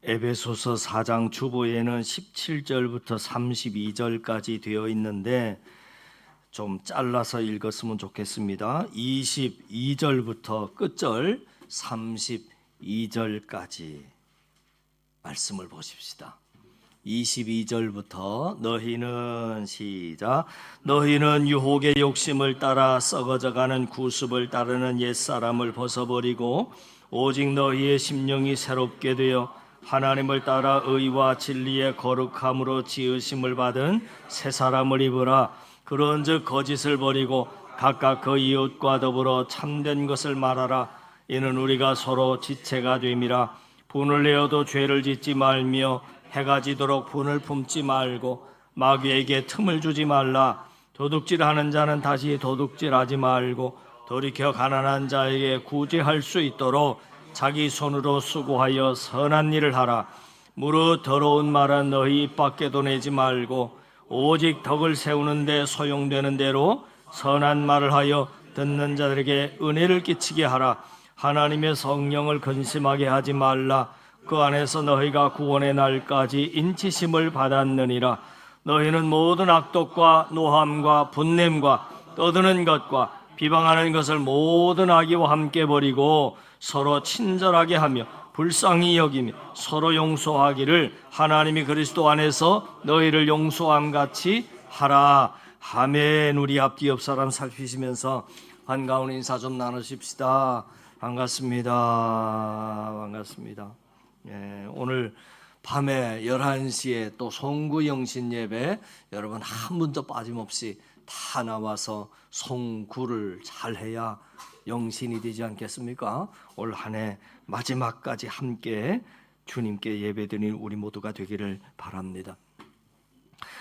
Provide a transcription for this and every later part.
에베소서 4장 주보에는 17절부터 32절까지 되어 있는데 좀 잘라서 읽었으면 좋겠습니다. 22절부터 끝절 32절까지 말씀을 보십시다. 22절부터 너희는 유혹의 욕심을 따라 썩어져가는 구습을 따르는 옛사람을 벗어버리고 오직 너희의 심령이 새롭게 되어 하나님을 따라 의와 진리의 거룩함으로 지으심을 받은 새 사람을 입으라. 그런즉 거짓을 버리고 각각 그 이웃과 더불어 참된 것을 말하라. 이는 우리가 서로 지체가 됨이라. 분을 내어도 죄를 짓지 말며 해가 지도록 분을 품지 말고 마귀에게 틈을 주지 말라. 도둑질하는 자는 다시 도둑질하지 말고 돌이켜 가난한 자에게 구제할 수 있도록 자기 손으로 수고하여 선한 일을 하라. 무릇 더러운 말은 너희 입 밖에도 내지 말고 오직 덕을 세우는 데 소용되는 대로 선한 말을 하여 듣는 자들에게 은혜를 끼치게 하라. 하나님의 성령을 근심하게 하지 말라. 그 안에서 너희가 구원의 날까지 인치심을 받았느니라. 너희는 모든 악독과 노함과 분냄과 떠드는 것과 비방하는 것을 모든 악의와 함께 버리고 서로 친절하게 하며 불쌍히 여기며 서로 용서하기를 하나님이 그리스도 안에서 너희를 용서함 같이 하라. 아멘. 우리 앞뒤 옆 사람 살피시면서 반가운 인사 좀 나누십시다. 반갑습니다. 오늘 밤에 11시에 또 송구 영신 예배, 여러분 한 분도 빠짐없이 다 나와서 송구를 잘해야 영신이 되지 않겠습니까? 올 한 해 마지막까지 함께 주님께 예배드리는 우리 모두가 되기를 바랍니다.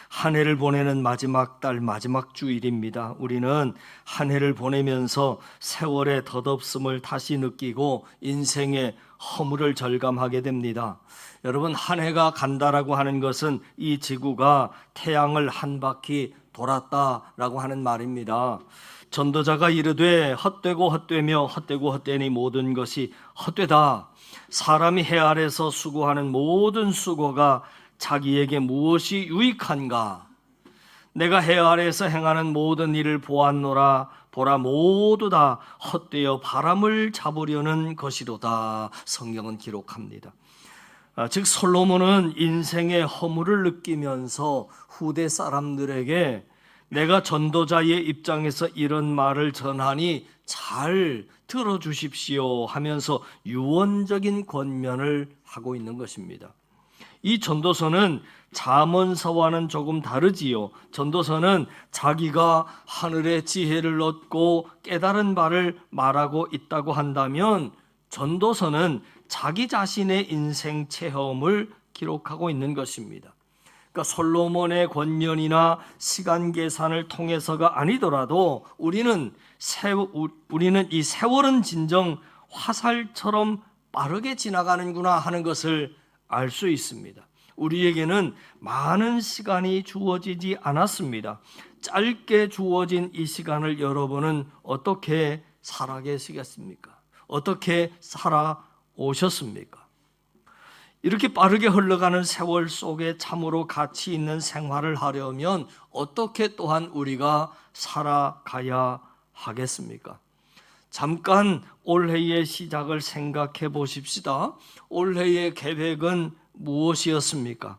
한 해를 보내는 마지막 달 마지막 주일입니다. 우리는 한 해를 보내면서 세월의 덧없음을 다시 느끼고 인생의 허물을 절감하게 됩니다. 여러분, 한 해가 간다라고 하는 것은 이 지구가 태양을 한 바퀴 돌았다라고 하는 말입니다. 전도자가 이르되 헛되고 헛되며 헛되고 헛되니 모든 것이 헛되다. 사람이 해 아래서 수고하는 모든 수고가 자기에게 무엇이 유익한가? 내가 해 아래에서 행하는 모든 일을 보았노라. 보라, 모두 다 헛되어 바람을 잡으려는 것이로다. 성경은 기록합니다. 즉 솔로몬은 인생의 허물을 느끼면서 후대 사람들에게 내가 전도자의 입장에서 이런 말을 전하니 잘 들어주십시오 하면서 유언적인 권면을 하고 있는 것입니다. 이 전도서는 잠언서와는 조금 다르지요. 전도서는 자기가 하늘의 지혜를 얻고 깨달은 바를 말하고 있다고 한다면, 전도서는 자기 자신의 인생 체험을 기록하고 있는 것입니다. 그러니까 솔로몬의 권면이나 시간 계산을 통해서가 아니더라도 우리는 이 세월은 진정 화살처럼 빠르게 지나가는구나 하는 것을 알 수 있습니다. 우리에게는 많은 시간이 주어지지 않았습니다. 짧게 주어진 이 시간을 여러분은 어떻게 살아 계시겠습니까? 어떻게 살아오셨습니까? 이렇게 빠르게 흘러가는 세월 속에 참으로 가치 있는 생활을 하려면 어떻게 또한 우리가 살아가야 하겠습니까? 잠깐 올해의 시작을 생각해 보십시다. 올해의 계획은 무엇이었습니까?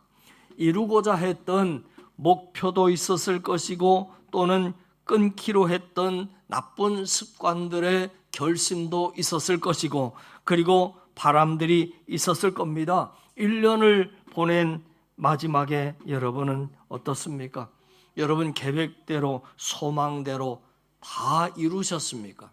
이루고자 했던 목표도 있었을 것이고 또는 끊기로 했던 나쁜 습관들의 결심도 있었을 것이고 그리고 바람들이 있었을 겁니다. 1년을 보낸 마지막에 여러분은 어떻습니까? 여러분 계획대로 소망대로 다 이루셨습니까?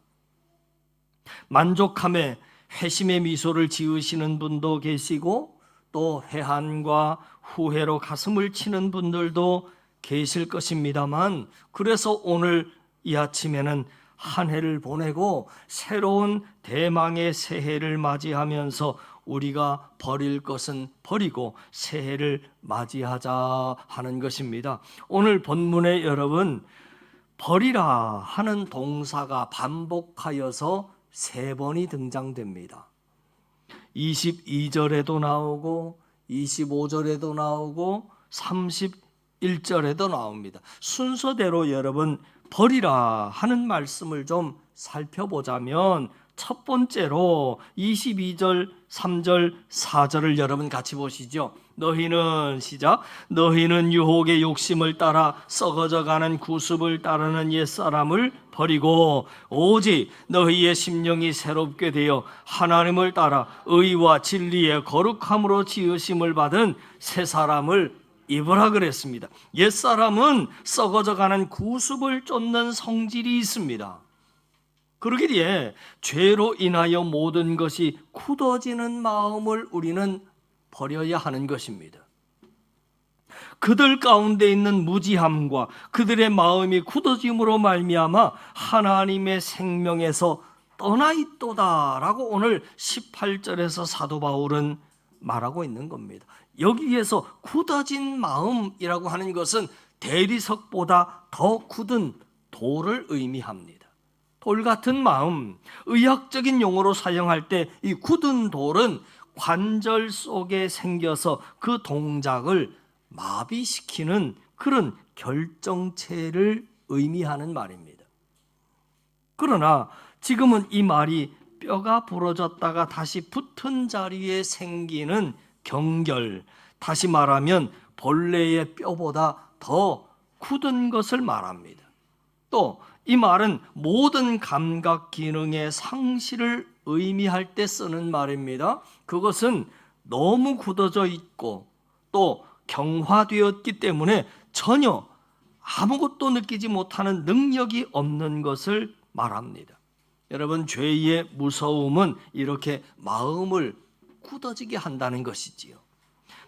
만족함에 회심의 미소를 지으시는 분도 계시고 또 회한과 후회로 가슴을 치는 분들도 계실 것입니다만, 그래서 오늘 이 아침에는 한 해를 보내고 새로운 대망의 새해를 맞이하면서 우리가 버릴 것은 버리고 새해를 맞이하자 하는 것입니다. 오늘 본문에 여러분, 버리라 하는 동사가 반복하여서 3번이 등장됩니다. 22절에도 나오고 25절에도 나오고 31절에도 나옵니다. 순서대로 여러분 버리라 하는 말씀을 좀 살펴보자면 첫 번째로 22절, 3절, 4절을 여러분 같이 보시죠. 너희는 시작. 너희는 유혹의 욕심을 따라 썩어져가는 구습을 따르는 옛사람을 버리고 오직 너희의 심령이 새롭게 되어 하나님을 따라 의와 진리의 거룩함으로 지으심을 받은 새 사람을 입으라 그랬습니다. 옛사람은 썩어져가는 구습을 쫓는 성질이 있습니다. 그러기에 죄로 인하여 모든 것이 굳어지는 마음을 우리는 버려야 하는 것입니다. 그들 가운데 있는 무지함과 그들의 마음이 굳어짐으로 말미암아 하나님의 생명에서 떠나 있도다라고 오늘 18절에서 사도 바울은 말하고 있는 겁니다. 여기에서 굳어진 마음이라고 하는 것은 대리석보다 더 굳은 돌을 의미합니다. 돌 같은 마음, 의학적인 용어로 사용할 때 이 굳은 돌은 관절 속에 생겨서 그 동작을 마비시키는 그런 결정체를 의미하는 말입니다. 그러나 지금은 이 말이 뼈가 부러졌다가 다시 붙은 자리에 생기는 경결, 다시 말하면 벌레의 뼈보다 더 굳은 것을 말합니다. 또 이 말은 모든 감각 기능의 상실을 의미할 때 쓰는 말입니다. 그것은 너무 굳어져 있고 또 경화되었기 때문에 전혀 아무것도 느끼지 못하는 능력이 없는 것을 말합니다. 여러분, 죄의 무서움은 이렇게 마음을 굳어지게 한다는 것이지요.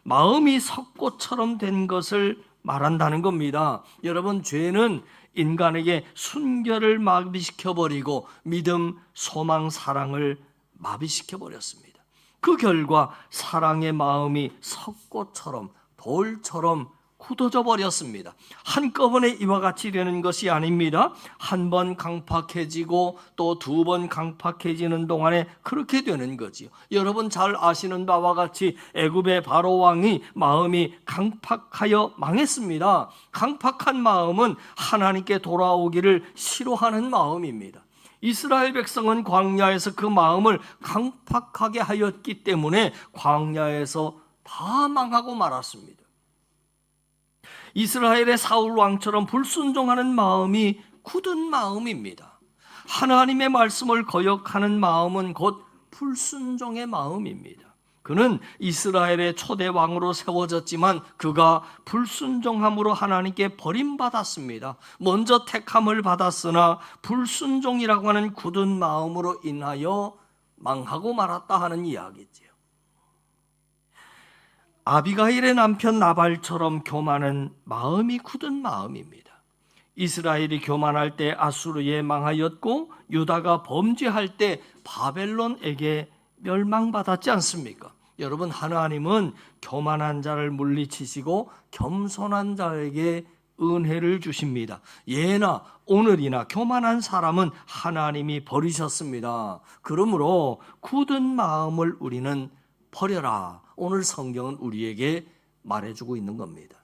마음이 석고처럼 된 것을 말한다는 겁니다. 여러분, 죄는 인간에게 순결을 마비시켜버리고 믿음, 소망, 사랑을 마비시켜버렸습니다. 그 결과 사랑의 마음이 석고처럼 돌처럼 굳어져 버렸습니다. 한꺼번에 이와 같이 되는 것이 아닙니다. 한 번 강팍해지고 또 두 번 강팍해지는 동안에 그렇게 되는 거지요. 여러분 잘 아시는 바와 같이 애굽의 바로 왕이 마음이 강팍하여 망했습니다. 강팍한 마음은 하나님께 돌아오기를 싫어하는 마음입니다. 이스라엘 백성은 광야에서 그 마음을 강팍하게 하였기 때문에 광야에서 다 망하고 말았습니다. 이스라엘의 사울 왕처럼 불순종하는 마음이 굳은 마음입니다. 하나님의 말씀을 거역하는 마음은 곧 불순종의 마음입니다. 그는 이스라엘의 초대 왕으로 세워졌지만 그가 불순종함으로 하나님께 버림받았습니다. 먼저 택함을 받았으나 불순종이라고 하는 굳은 마음으로 인하여 망하고 말았다 하는 이야기지요. 아비가일의 남편 나발처럼 교만은 마음이 굳은 마음입니다. 이스라엘이 교만할 때 아수르에 망하였고 유다가 범죄할 때 바벨론에게 멸망받았지 않습니까? 여러분, 하나님은 교만한 자를 물리치시고 겸손한 자에게 은혜를 주십니다. 예나 오늘이나 교만한 사람은 하나님이 버리셨습니다. 그러므로 굳은 마음을 우리는 버려라. 오늘 성경은 우리에게 말해주고 있는 겁니다.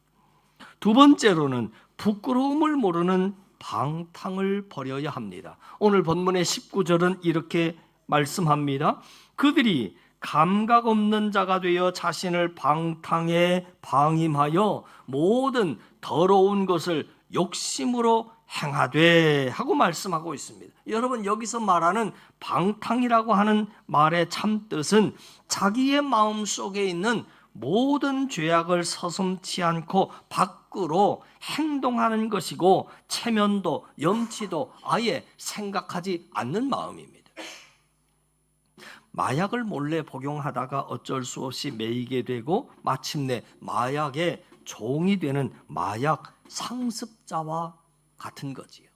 두 번째로는 부끄러움을 모르는 방탕을 버려야 합니다. 오늘 본문의 19절은 이렇게 말씀합니다. 그들이 감각 없는 자가 되어 자신을 방탕에 방임하여 모든 더러운 것을 욕심으로 행하되 하고 말씀하고 있습니다. 여러분, 여기서 말하는 방탕이라고 하는 말의 참뜻은 자기의 마음속에 있는 모든 죄악을 서슴지 않고 밖으로 행동하는 것이고 체면도 염치도 아예 생각하지 않는 마음입니다. 마약을 몰래 복용하다가 어쩔 수 없이 매이게 되고 마침내 마약의 종이 되는 마약 상습자와 같은 거지요.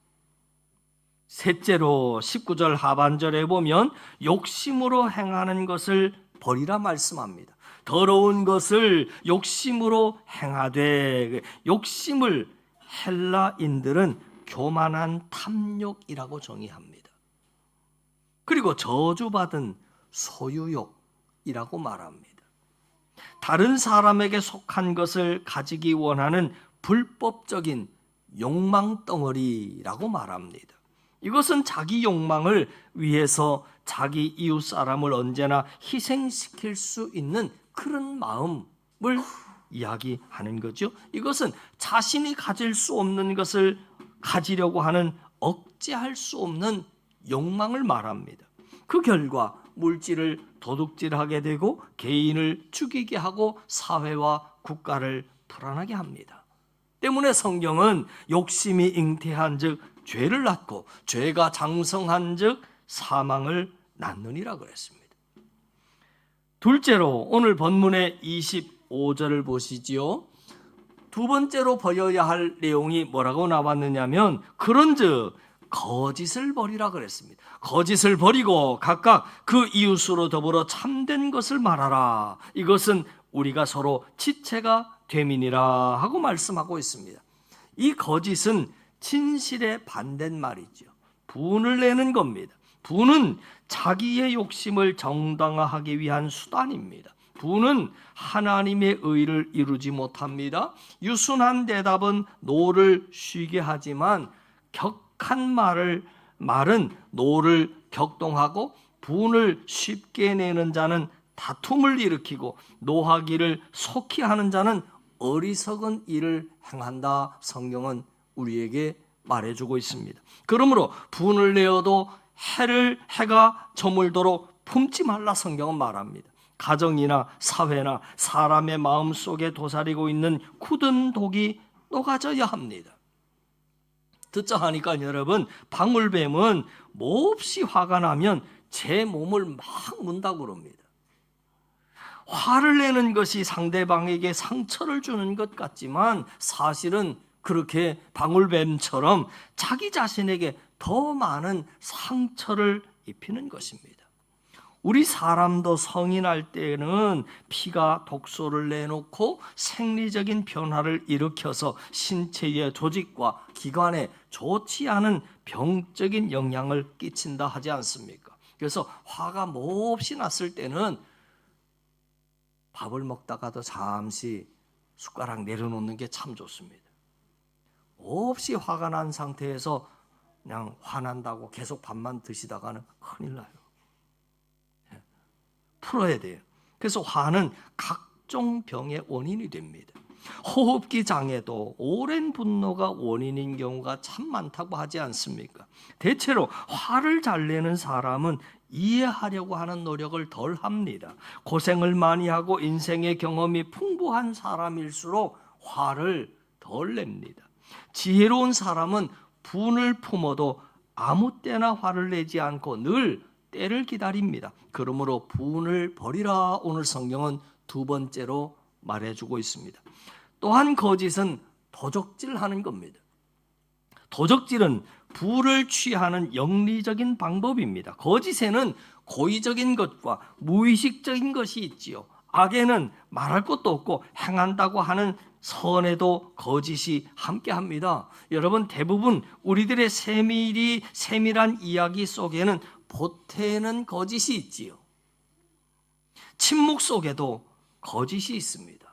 셋째로 19절 하반절에 보면 욕심으로 행하는 것을 버리라 말씀합니다. 더러운 것을 욕심으로 행하되, 욕심을 헬라인들은 교만한 탐욕이라고 정의합니다. 그리고 저주받은 소유욕이라고 말합니다. 다른 사람에게 속한 것을 가지기 원하는 불법적인 욕망 덩어리라고 말합니다. 이것은 자기 욕망을 위해서 자기 이웃 사람을 언제나 희생시킬 수 있는 그런 마음을 이야기하는 거죠. 이것은 자신이 가질 수 없는 것을 가지려고 하는 억제할 수 없는 욕망을 말합니다. 그 결과 물질을 도둑질하게 되고 개인을 죽이게 하고 사회와 국가를 불안하게 합니다. 때문에 성경은 욕심이 잉태한즉 죄를 낳고 죄가 장성한즉 사망을 낳느니라 그랬습니다. 둘째로 오늘 본문의 25절을 보시지요. 두 번째로 버려야 할 내용이 뭐라고 나왔느냐면 그런즉 거짓을 버리라 그랬습니다. 거짓을 버리고 각각 그 이웃으로 더불어 참된 것을 말하라. 이것은 우리가 서로 지체가 됨이니라 하고 말씀하고 있습니다. 이 거짓은 진실의 반대말이죠. 분을 내는 겁니다. 분은 자기의 욕심을 정당화하기 위한 수단입니다. 분은 하나님의 의를 이루지 못합니다. 유순한 대답은 노를 쉬게 하지만 격한 말은 노를 격동하고 분을 쉽게 내는 자는 다툼을 일으키고 노하기를 속히 하는 자는 어리석은 일을 행한다. 성경은 우리에게 말해주고 있습니다. 그러므로 분을 내어도 해가 저물도록 품지 말라 성경은 말합니다. 가정이나 사회나 사람의 마음속에 도사리고 있는 굳은 독이 녹아져야 합니다. 듣자 하니까 여러분, 방울뱀은 몹시 화가 나면 제 몸을 막 문다고 그럽니다. 화를 내는 것이 상대방에게 상처를 주는 것 같지만 사실은 그렇게 방울뱀처럼 자기 자신에게 더 많은 상처를 입히는 것입니다. 우리 사람도 성인할 때는 피가 독소를 내놓고 생리적인 변화를 일으켜서 신체의 조직과 기관에 좋지 않은 병적인 영향을 끼친다 하지 않습니까? 그래서 화가 몹시 났을 때는 밥을 먹다가도 잠시 숟가락 내려놓는 게 참 좋습니다. 몹시 화가 난 상태에서 그냥 화난다고 계속 밥만 드시다가는 큰일 나요. 풀어야 돼요. 그래서 화는 각종 병의 원인이 됩니다. 호흡기 장애도 오랜 분노가 원인인 경우가 참 많다고 하지 않습니까? 대체로 화를 잘 내는 사람은 이해하려고 하는 노력을 덜 합니다. 고생을 많이 하고 인생의 경험이 풍부한 사람일수록 화를 덜 냅니다. 지혜로운 사람은 분을 품어도 아무 때나 화를 내지 않고 늘 때를 기다립니다. 그러므로 분을 버리라. 오늘 성경은 두 번째로 말해주고 있습니다. 또한 거짓은 도적질하는 겁니다. 도적질은 부를 취하는 영리적인 방법입니다. 거짓에는 고의적인 것과 무의식적인 것이 있지요. 악에는 말할 것도 없고 행한다고 하는 선에도 거짓이 함께합니다. 여러분, 대부분 우리들의 세밀한 이야기 속에는 보태는 거짓이 있지요. 침묵 속에도 거짓이 있습니다.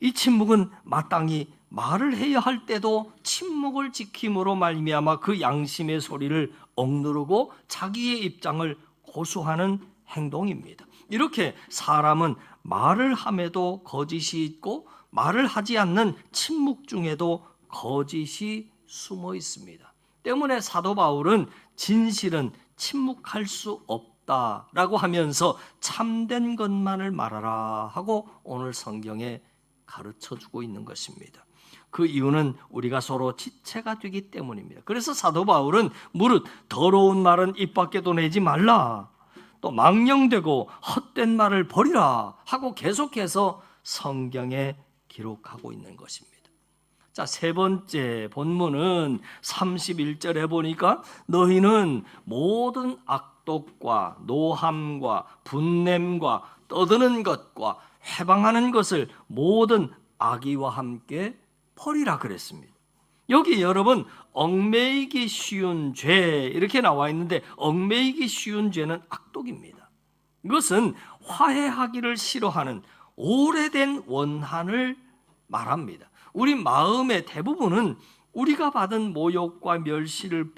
이 침묵은 마땅히 말을 해야 할 때도 침묵을 지킴으로 말미암아 그 양심의 소리를 억누르고 자기의 입장을 고수하는 행동입니다. 이렇게 사람은 말을 함에도 거짓이 있고 말을 하지 않는 침묵 중에도 거짓이 숨어 있습니다. 때문에 사도 바울은 진실은 침묵할 수 없다라고 하면서 참된 것만을 말하라 하고 오늘 성경에 가르쳐주고 있는 것입니다. 그 이유는 우리가 서로 지체가 되기 때문입니다. 그래서 사도 바울은 무릇 더러운 말은 입 밖에도 내지 말라, 또 망령되고 헛된 말을 버리라 하고 계속해서 성경에 기록하고 있는 것입니다. 자, 세 번째 본문은 31절에 보니까 너희는 모든 악독과 노함과 분냄과 떠드는 것과 회방하는 것을 모든 악의와 함께 버리라 그랬습니다. 여기 여러분 얽매이기 쉬운 죄 이렇게 나와 있는데 얽매이기 쉬운 죄는 악독입니다. 이것은 화해하기를 싫어하는 오래된 원한을 말합니다. 우리 마음의 대부분은 우리가 받은 모욕과 멸시를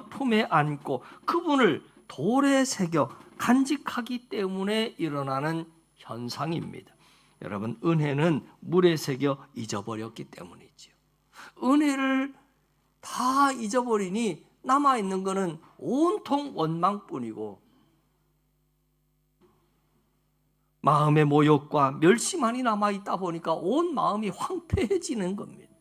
품에 안고 그분을 돌에 새겨 간직하기 때문에 일어나는 현상입니다. 여러분, 은혜는 물에 새겨 잊어버렸기 때문이지요. 은혜를 다 잊어버리니 남아있는 것은 온통 원망뿐이고 마음의 모욕과 멸시만이 남아있다 보니까 온 마음이 황폐해지는 겁니다.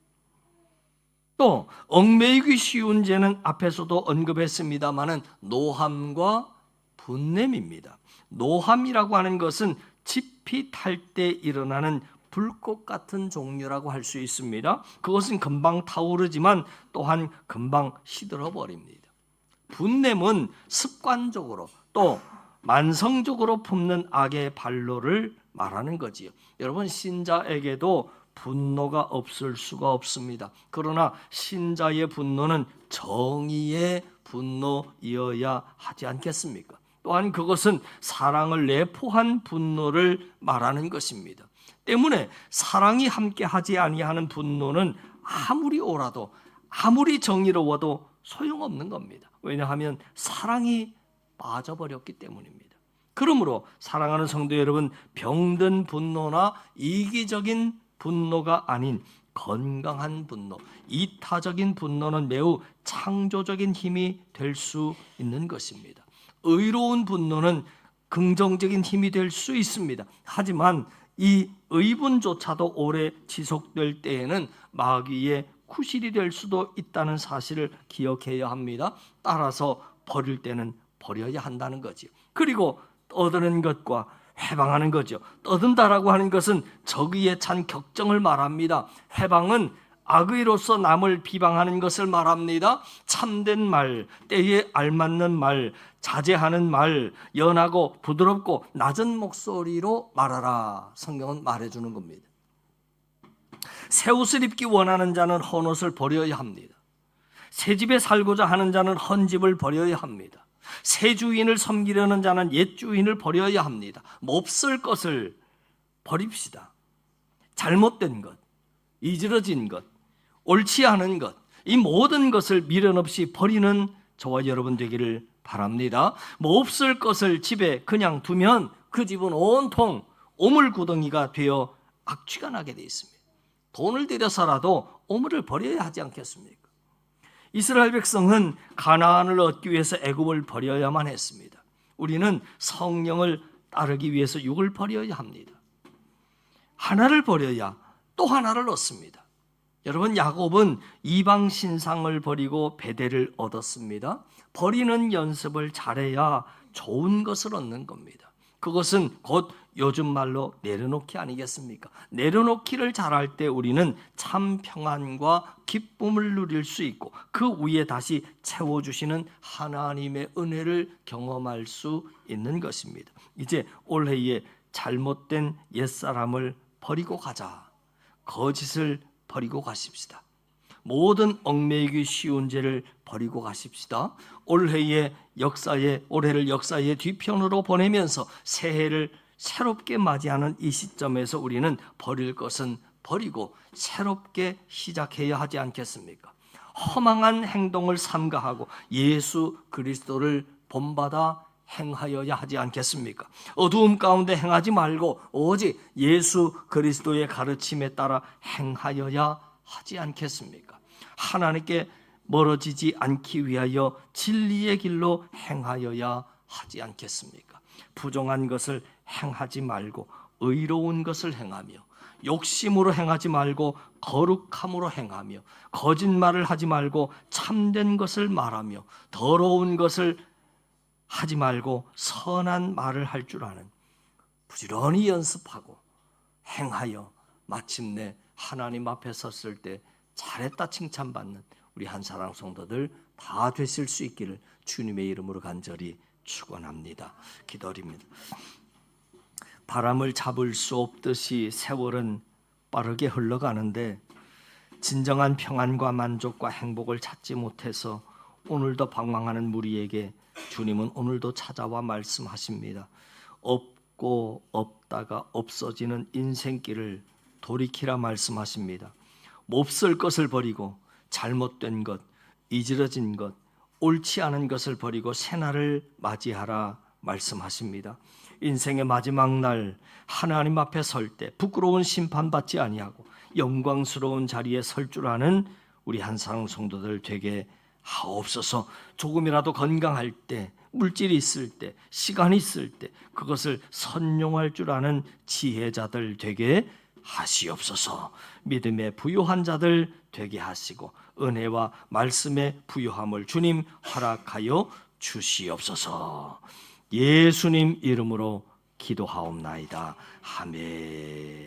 또 얽매이기 쉬운 죄는 앞에서도 언급했습니다마는 노함과 분냄입니다. 노함이라고 하는 것은 지피 탈 때 일어나는 불꽃 같은 종류라고 할 수 있습니다. 그것은 금방 타오르지만 또한 금방 시들어 버립니다. 분냄은 습관적으로 또 만성적으로 품는 악의 발로를 말하는 거지요. 여러분, 신자에게도 분노가 없을 수가 없습니다. 그러나 신자의 분노는 정의의 분노이어야 하지 않겠습니까? 또한 그것은 사랑을 내포한 분노를 말하는 것입니다. 때문에 사랑이 함께하지 아니하는 분노는 아무리 옳아도 아무리 정의로워도 소용없는 겁니다. 왜냐하면 사랑이 빠져버렸기 때문입니다. 그러므로 사랑하는 성도 여러분, 병든 분노나 이기적인 분노가 아닌 건강한 분노, 이타적인 분노는 매우 창조적인 힘이 될 수 있는 것입니다. 의로운 분노는 긍정적인 힘이 될 수 있습니다. 하지만 이 의분조차도 오래 지속될 때에는 마귀의 쿠실이 될 수도 있다는 사실을 기억해야 합니다. 따라서 버릴 때는 버려야 한다는 거죠. 그리고 떠드는 것과 회방하는 거죠. 떠든다라고 하는 것은 적의에 찬 격정을 말합니다. 회방은 악의로서 남을 비방하는 것을 말합니다. 참된 말, 때에 알맞는 말, 자제하는 말, 연하고 부드럽고 낮은 목소리로 말하라. 성경은 말해주는 겁니다. 새 옷을 입기 원하는 자는 헌 옷을 버려야 합니다. 새 집에 살고자 하는 자는 헌 집을 버려야 합니다. 새 주인을 섬기려는 자는 옛 주인을 버려야 합니다. 몹쓸 것을 버립시다. 잘못된 것, 이지러진 것, 옳지 않은 것, 이 모든 것을 미련 없이 버리는 저와 여러분 되기를 바랍니다. 몹쓸 것을 집에 그냥 두면 그 집은 온통 오물구덩이가 되어 악취가 나게 되어 있습니다. 돈을 들여서라도 오물을 버려야 하지 않겠습니까? 이스라엘 백성은 가나안을 얻기 위해서 애굽을 버려야만 했습니다. 우리는 성령을 따르기 위해서 육을 버려야 합니다. 하나를 버려야 또 하나를 얻습니다. 여러분, 야곱은 이방 신상을 버리고 베델을 얻었습니다. 버리는 연습을 잘해야 좋은 것을 얻는 겁니다. 그것은 곧 요즘 말로 내려놓기 아니겠습니까? 내려놓기를 잘할 때 우리는 참 평안과 기쁨을 누릴 수 있고 그 위에 다시 채워주시는 하나님의 은혜를 경험할 수 있는 것입니다. 이제 올해에 잘못된 옛사람을 버리고 가자. 거짓을 버리고 가십시다. 모든 얽매이기 쉬운 죄를 버리고 가십시다. 올해를 역사의 뒤편으로 보내면서 새해를 새롭게 맞이하는 이 시점에서 우리는 버릴 것은 버리고 새롭게 시작해야 하지 않겠습니까? 허망한 행동을 삼가하고 예수 그리스도를 본받아 행하여야 하지 않겠습니까? 어두움 가운데 행하지 말고 오직 예수 그리스도의 가르침에 따라 행하여야 하지 않겠습니까? 하나님께 멀어지지 않기 위하여 진리의 길로 행하여야 하지 않겠습니까? 부정한 것을 행하지 말고 의로운 것을 행하며 욕심으로 행하지 말고 거룩함으로 행하며 거짓말을 하지 말고 참된 것을 말하며 더러운 것을 하지 말고 선한 말을 할 줄 아는 부지런히 연습하고 행하여 마침내 하나님 앞에 섰을 때 잘했다 칭찬받는 우리 한사랑 성도들 다 되실 수 있기를 주님의 이름으로 간절히 축원합니다. 기도드립니다. 바람을 잡을 수 없듯이 세월은 빠르게 흘러가는데 진정한 평안과 만족과 행복을 찾지 못해서 오늘도 방황하는 무리에게 주님은 오늘도 찾아와 말씀하십니다. 없고 없다가 없어지는 인생길을 돌이키라 말씀하십니다. 몹쓸 것을 버리고 잘못된 것, 이지러진 것, 옳지 않은 것을 버리고 새날을 맞이하라 말씀하십니다. 인생의 마지막 날 하나님 앞에 설 때 부끄러운 심판받지 아니하고 영광스러운 자리에 설 줄 아는 우리 한사랑 성도들 되게 하옵소서. 조금이라도 건강할 때, 물질이 있을 때, 시간이 있을 때 그것을 선용할 줄 아는 지혜자들 되게 하시옵소서. 믿음에 부요한 자들 되게 하시고 은혜와 말씀의 부요함을 주님 허락하여 주시옵소서. 예수님 이름으로 기도하옵나이다. 아멘.